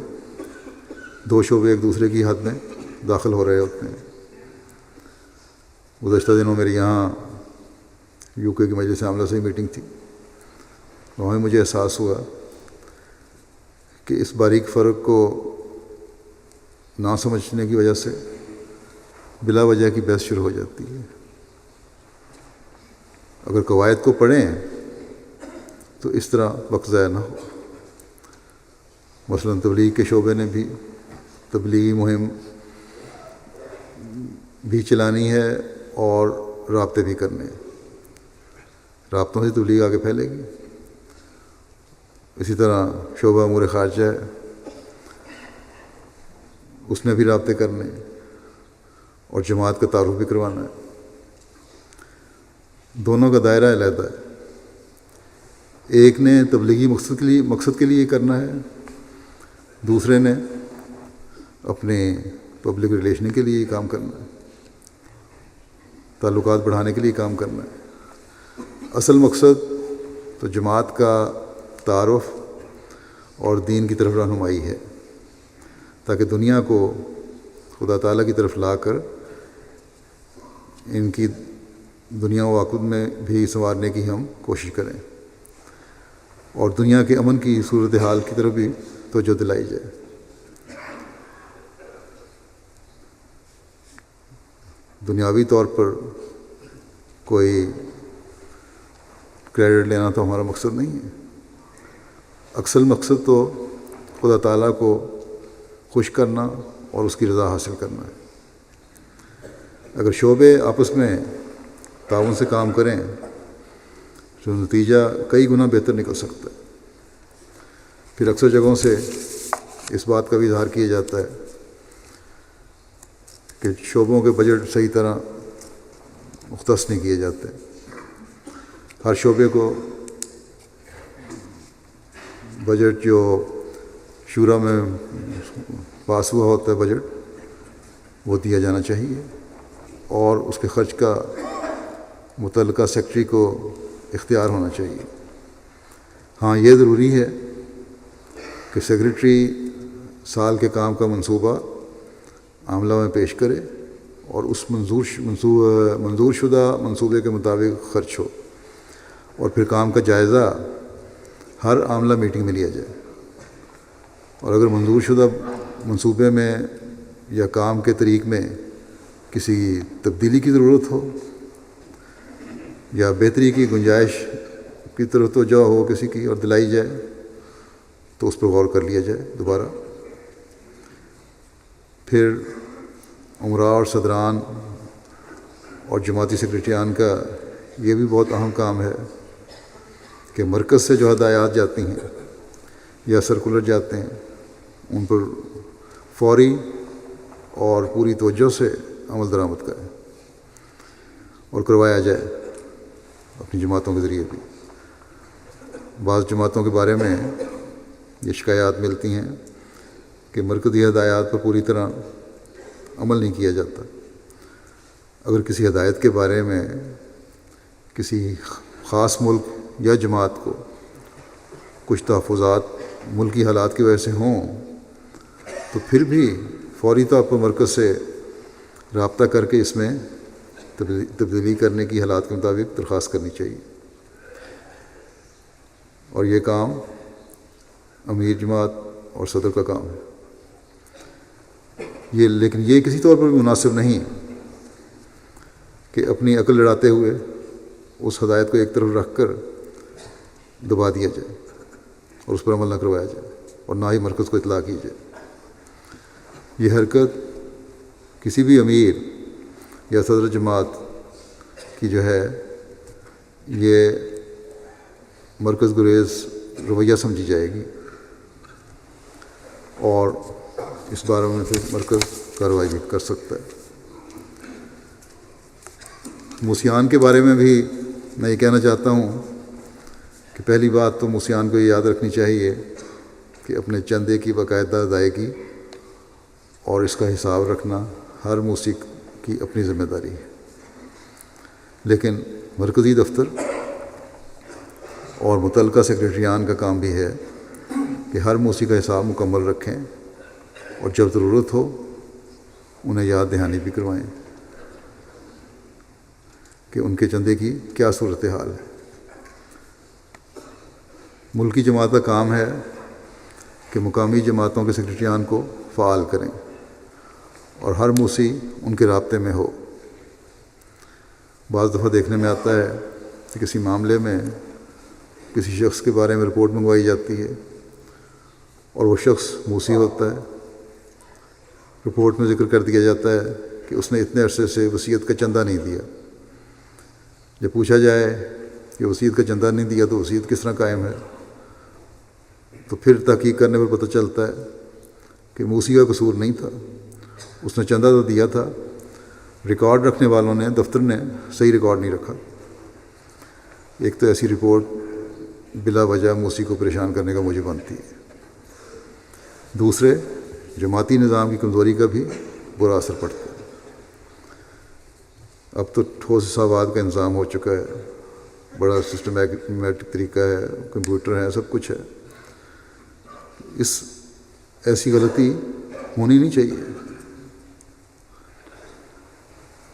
دو شعبے ایک دوسرے کی حد میں داخل ہو رہے ہوتے ہیں۔ گزشتہ دنوں میری یہاں یو کے کی مجلس عاملہ سے میٹنگ تھی، وہاں مجھے احساس ہوا کہ اس باریک فرق کو نہ سمجھنے کی وجہ سے بلا وجہ کی بحث شروع ہو جاتی ہے۔ اگر قواعد کو پڑھیں تو اس طرح وقت ضائع نہ ہو۔ مثلاً تبلیغ کے شعبے نے بھی تبلیغی مہم بھی چلانی ہے اور رابطے بھی کرنے ہیں۔ رابطوں سے تبلیغ آگے پھیلے گی۔ اسی طرح شعبہ امور خارجہ ہے، اس نے بھی رابطے کرنے ہیں اور جماعت کا تعارف بھی کروانا ہے۔ دونوں کا دائرہ علیحدہ ہے۔ ایک نے تبلیغی مقصد کے لیے کرنا ہے، دوسرے نے اپنے پبلک ریلیشن کے لیے کام کرنا ہے، تعلقات بڑھانے کے لیے کام کرنا ہے۔ اصل مقصد تو جماعت کا تعارف اور دین کی طرف رہنمائی ہے، تاکہ دنیا کو خدا تعالیٰ کی طرف لا کر ان کی دنیا و عاقبت میں بھی سنوارنے کی ہم کوشش کریں اور دنیا کے امن کی صورتحال کی طرف بھی توجہ دلائی جائے۔ دنیاوی طور پر کوئی کریڈٹ لینا تو ہمارا مقصد نہیں ہے۔ اصل مقصد تو خدا تعالیٰ کو خوش کرنا اور اس کی رضا حاصل کرنا ہے۔ اگر شعبے آپس میں تعاون سے کام کریں تو نتیجہ کئی گنا بہتر نکل سکتا ہے۔ پھر اکثر جگہوں سے اس بات کا بھی اظہار کیا جاتا ہے کہ شعبوں کے بجٹ صحیح طرح مختص نہیں کیے جاتے۔ ہر شعبے کو بجٹ جو شورا میں پاس ہوا ہوتا ہے بجٹ وہ دیا جانا چاہیے اور اس کے خرچ کا متعلقہ سیکٹری کو اختیار ہونا چاہیے۔ ہاں یہ ضروری ہے کہ سیکریٹری سال کے کام کا منصوبہ عملہ میں پیش کرے اور اس منظور شدہ منصوبے کے مطابق خرچ ہو، اور پھر کام کا جائزہ ہر عاملہ میٹنگ میں لیا جائے۔ اور اگر منظور شدہ منصوبے میں یا کام کے طریق میں کسی تبدیلی کی ضرورت ہو یا بہتری کی گنجائش کی طرف توجہ ہو کسی کی اور دلائی جائے تو اس پر غور کر لیا جائے دوبارہ۔ پھر عمراء اور صدران اور جماعتی سیکریٹریان کا یہ بھی بہت اہم کام ہے کہ مرکز سے جو ہدایات جاتی ہیں یا سرکولر جاتے ہیں ان پر فوری اور پوری توجہ سے عمل درآمد کریں اور کروایا جائے اپنی جماعتوں کے ذریعے بھی۔ بعض جماعتوں کے بارے میں یہ شکایات ملتی ہیں کہ مرکزی ہدایات پر پوری طرح عمل نہیں کیا جاتا۔ اگر کسی ہدایت کے بارے میں کسی خاص ملک یا جماعت کو کچھ تحفظات ملکی حالات کی وجہ سے ہوں تو پھر بھی فوری طور پر مرکز سے رابطہ کر کے اس میں تبدیلی کرنے کی حالات کے مطابق درخواست کرنی چاہیے۔ اور یہ کام امیر جماعت اور صدر کا کام ہے یہ، لیکن یہ کسی طور پر بھی مناسب نہیں ہے کہ اپنی عقل لڑاتے ہوئے اس ہدایت کو ایک طرف رکھ کر دبا دیا جائے اور اس پر عمل نہ کروایا جائے، اور نہ ہی مرکز کو اطلاع کی جائے۔ یہ حرکت کسی بھی امیر یا صدر جماعت کی جو ہے یہ مرکز گریز رویہ سمجھی جائے گی، اور اس بارے میں پھر مرکز کارروائی بھی کر سکتا ہے۔ موسیان کے بارے میں بھی میں یہ کہنا چاہتا ہوں کہ پہلی بات تو موسیان کو یہ یاد رکھنی چاہیے کہ اپنے چندے کی باقاعدہ ادائیگی اور اس کا حساب رکھنا ہر موسیق کی اپنی ذمہ داری ہے، لیکن مرکزی دفتر اور متعلقہ سیکریٹریان کا کام بھی ہے کہ ہر موسیقی کا حساب مکمل رکھیں اور جب ضرورت ہو انہیں یاد دہانی بھی کروائیں کہ ان کے چندے کی کیا صورتحال ہے۔ ملکی جماعت کا کام ہے کہ مقامی جماعتوں کے سیکریٹریان کو فعال کریں اور ہر موسی ان کے رابطے میں ہو۔ بعض دفعہ دیکھنے میں آتا ہے کہ کسی معاملے میں کسی شخص کے بارے میں رپورٹ منگوائی جاتی ہے اور وہ شخص موسی ہوتا ہے، رپورٹ میں ذکر کر دیا جاتا ہے کہ اس نے اتنے عرصے سے وصیت کا چندہ نہیں دیا۔ جب پوچھا جائے کہ وصیت کا چندہ نہیں دیا تو وصیت کس طرح قائم ہے، تو پھر تحقیق کرنے پر پتہ چلتا ہے کہ موسی کا قصور نہیں تھا، اس نے چندہ تو دیا تھا، ریکارڈ رکھنے والوں نے، دفتر نے صحیح ریکارڈ نہیں رکھا۔ ایک تو ایسی رپورٹ بلا وجہ موسی کو پریشان کرنے کا موجب بنتی ہے، دوسرے جماعتی نظام کی کمزوری کا بھی برا اثر پڑتا ہے۔ اب تو ٹھوس حسابات کا انتظام ہو چکا ہے، بڑا سسٹمیٹک طریقہ ہے، کمپیوٹر ہے، سب کچھ ہے۔ ایسی غلطی ہونی نہیں چاہیے۔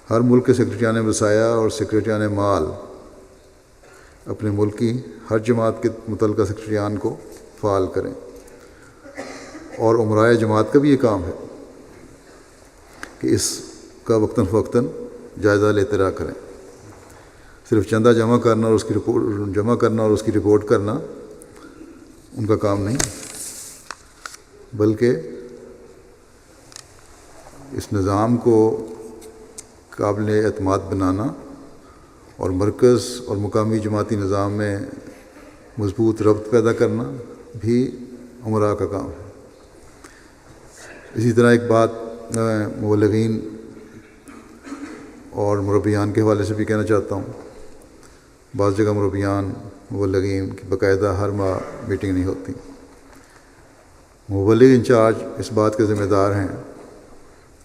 ہر ملک کے سیکریٹریان وصایا اور سیکریٹریان مال اپنے ملک کی ہر جماعت کے متعلقہ سیکریٹریان کو فعال کریں، اور امرائے جماعت کا بھی یہ کام ہے کہ اس کا وقتاً فوقتاً جائزہ لیتے رہا کریں۔ صرف چندہ جمع کرنا اور اس کی رپورٹ کرنا ان کا کام نہیں، بلکہ اس نظام کو قابل اعتماد بنانا اور مرکز اور مقامی جماعتی نظام میں مضبوط ربط پیدا کرنا بھی امراء کا کام ہے۔ اسی طرح ایک بات میں مبلغین اور مربیان کے حوالے سے بھی کہنا چاہتا ہوں۔ بعض جگہ مربیان مبلغین کی باقاعدہ ہر ماہ میٹنگ نہیں ہوتی۔ مبلغ انچارج اس بات کے ذمہ دار ہیں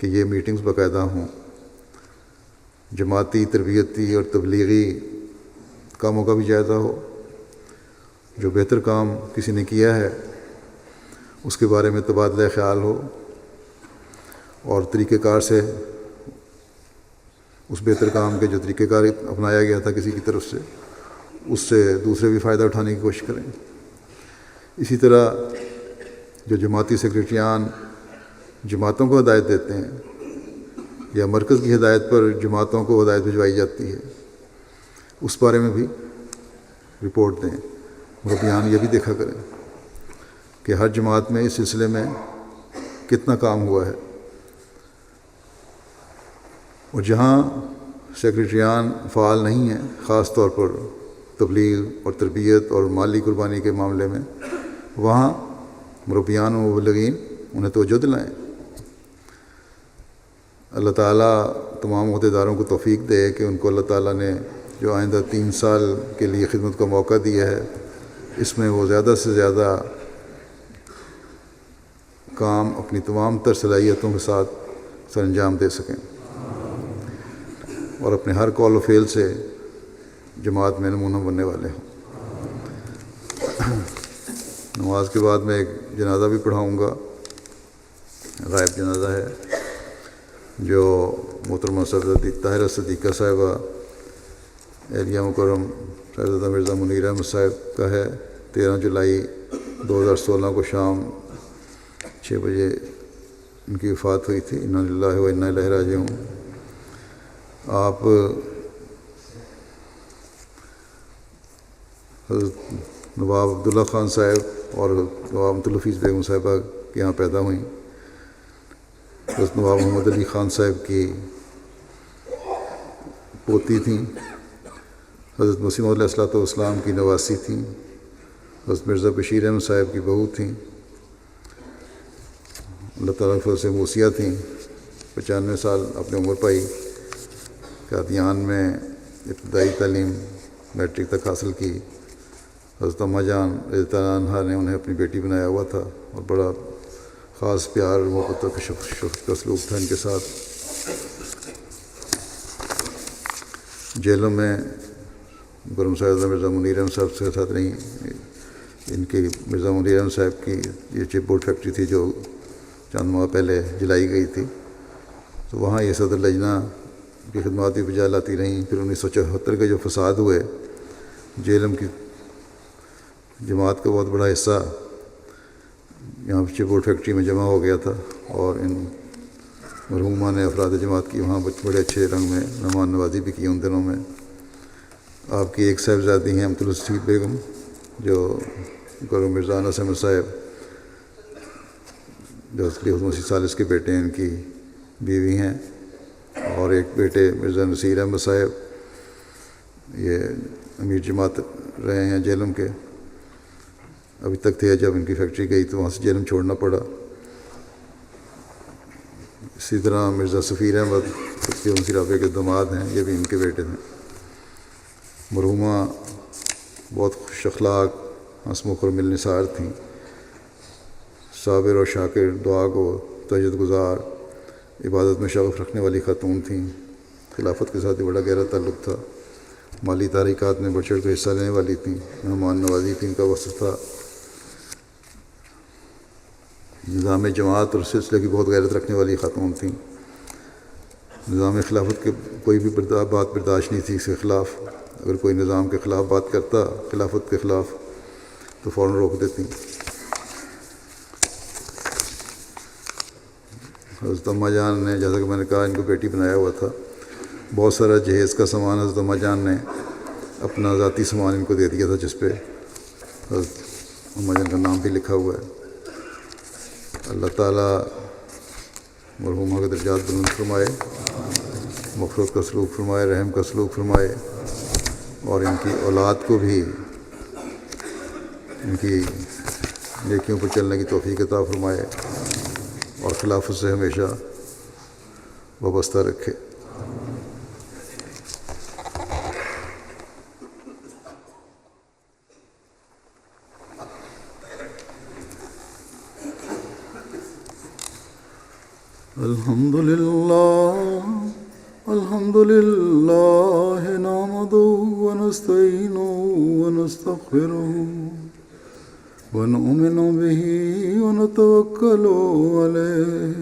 کہ یہ میٹنگز باقاعدہ ہوں، جماعتی، تربیتی اور تبلیغی کاموں کا بھی جائزہ ہو، جو بہتر کام کسی نے کیا ہے اس کے بارے میں تبادلہ خیال ہو، اور طریقہ کار سے اس بہتر کام کے جو طریقہ کار اپنایا گیا تھا کسی کی طرف سے، اس سے دوسرے بھی فائدہ اٹھانے کی کوشش کریں۔ اسی طرح جو جماعتی سیکریٹریان جماعتوں کو ہدایت دیتے ہیں یا مرکز کی ہدایت پر جماعتوں کو ہدایت بھجوائی جاتی ہے، اس بارے میں بھی رپورٹ دیں۔ مربیان یہ بھی دیکھا کریں کہ ہر جماعت میں اس سلسلے میں کتنا کام ہوا ہے، اور جہاں سیکریٹریان فعال نہیں ہیں، خاص طور پر تبلیغ اور تربیت اور مالی قربانی کے معاملے میں، وہاں مربیان و مبلغین انہیں توجہ دلائیں۔ اللہ تعالیٰ تمام عہدیداروں کو توفیق دے کہ ان کو اللہ تعالیٰ نے جو آئندہ 3 سال کے لیے خدمت کا موقع دیا ہے، اس میں وہ زیادہ سے زیادہ کام اپنی تمام تر صلاحیتوں کے ساتھ سر انجام دے سکیں، اور اپنے ہر کال و فیل سے جماعت میں نمونہ بننے والے ہوں۔ نماز کے بعد میں ایک جنازہ بھی پڑھاؤں گا، غائب جنازہ ہے، جو محترمہ طاہرہ صدیقہ صاحبہ اہلیہ مکرم صاحبزادہ مرزا منیر احمد صاحب کا ہے۔ 13 جولائی 2016 کو شام 6 بجے ان کی وفات ہوئی تھی. انا للہ و انا الیہ راجعون. آپ حضرت نواب عبداللہ خان صاحب اور نواب عبدالحفیظ بیگم صاحبہ کے یہاں پیدا ہوئیں. حضرت نواب محمد علی خان صاحب کی پوتی تھیں. حضرت مسیح موعود علیہ الصلوۃ والسلام کی نواسی تھیں. حضرت مرزا بشیر احمد صاحب کی بہو تھیں. اللہ تعالیٰ کے فضل سے موسیہ تھیں. 95 سال اپنے عمر پائی. قادیان میں ابتدائی تعلیم میٹرک تک حاصل کی. حضرت اماں جان رضی اللہ عنہا نے انہیں اپنی بیٹی بنایا ہوا تھا اور بڑا خاص پیار محبت اور شفقت کا سلوک تھا ان کے ساتھ. جیلوں میں گرم صاحب مرزا منیر احمد صاحب کے ساتھ نہیں. ان کی مرزا منیر احمد صاحب کی یہ چپ بورڈ فیکٹری تھی جو چند ماہ پہلے جلائی گئی تھی. تو وہاں یہ صدر لجنہ کی خدمات بھی بجا لاتی رہیں. پھر 1974 کے جو فساد ہوئے جیلم کی جماعت کا بہت بڑا حصہ یہاں چپ بورڈ فیکٹری میں جمع ہو گیا تھا اور ان مرحومہ نے افراد جماعت کی وہاں بڑے اچھے رنگ میں مہمان نوازی بھی کی. ان دنوں میں آپ کی ایک صاحبزادی ہیں امت الرشید بیگم جو گرم مرزا انس احمد صاحب جو اصلی حضرت مسیح ثالث کے بیٹے ہیں ان کی بیوی ہیں. اور ایک بیٹے مرزا نصیر احمد صاحب یہ امیر جماعت رہے ہیں جیلم کے. ابھی تک تھے جب ان کی فیکٹری گئی تو وہاں سے جیلم چھوڑنا پڑا. اسی طرح مرزا سفیر احمد مفتی رافع کے داماد ہیں. یہ بھی ان کے بیٹے تھے. مرحومہ بہت خوش اخلاق ہنسمکھ اور ملنسار تھیں. صابر اور شاکر، دعا گو، تہجد گزار، عبادت میں شغف رکھنے والی خاتون تھیں. خلافت کے ساتھ بڑا گہرا تعلق تھا. مالی تحریکات میں بڑھ چڑھ کر حصہ لینے والی تھیں. مہمان نوازی بھی ان کا وصف تھا. نظام جماعت اور سلسلے کی بہت غیرت رکھنے والی خاتون تھیں. نظام خلافت کے کوئی بھی بات برداشت نہیں تھی اس کے خلاف. اگر کوئی نظام کے خلاف بات کرتا خلافت کے خلاف تو فوراً روک دیتی. حضرت اماں جان نے جیسا کہ میں نے کہا ان کو بیٹی بنایا ہوا تھا. بہت سارا جہیز کا سامان حضرت اماں جان نے اپنا ذاتی سامان ان کو دے دیا تھا جس پہ حضرت اماں جان کا نام بھی لکھا ہوا ہے. اللہ تعالیٰ مرحومہ کے درجات بلند فرمائے، مغفرت کا سلوک فرمائے، رحم کا سلوک فرمائے اور ان کی اولاد کو بھی ان کی نیکیوں پر چلنے کی توفیق عطا فرمائے اور خلافت سے ہمیشہ وابستہ رکھے. الحمد لله نحمده ونستعينه ونستغفره ونؤمن به ونتوكل عليه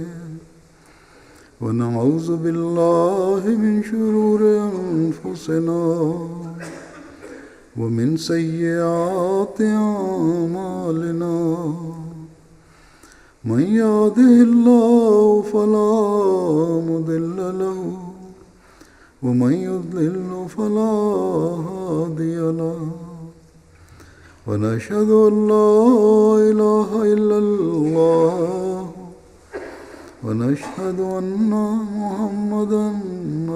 ونعوذ بالله من شرور أنفسنا ومن سيئات أعمالنا. من يهده الله فلا مضل له ومن يضلل فلا هادي له. ونشهد أن لا إله إلا الله ونشهد أن محمدا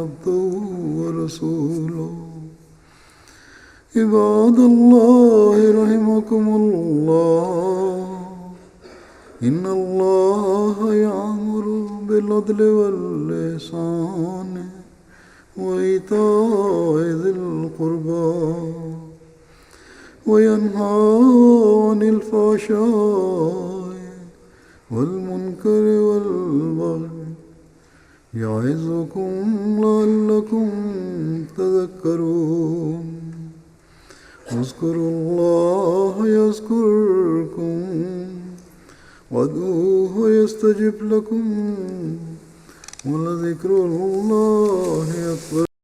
عبده ورسوله. عباد الله رحمكم الله، إن الله يأمر بالعدل والإحسان وإيتاء ذي القربى وينهى عن الفحشاء والمنكر والبغي يعظكم لعلكم تذكرون. اذكروا الله يذكركم وادعوه يستجب لكم ولذكر الله أكبر.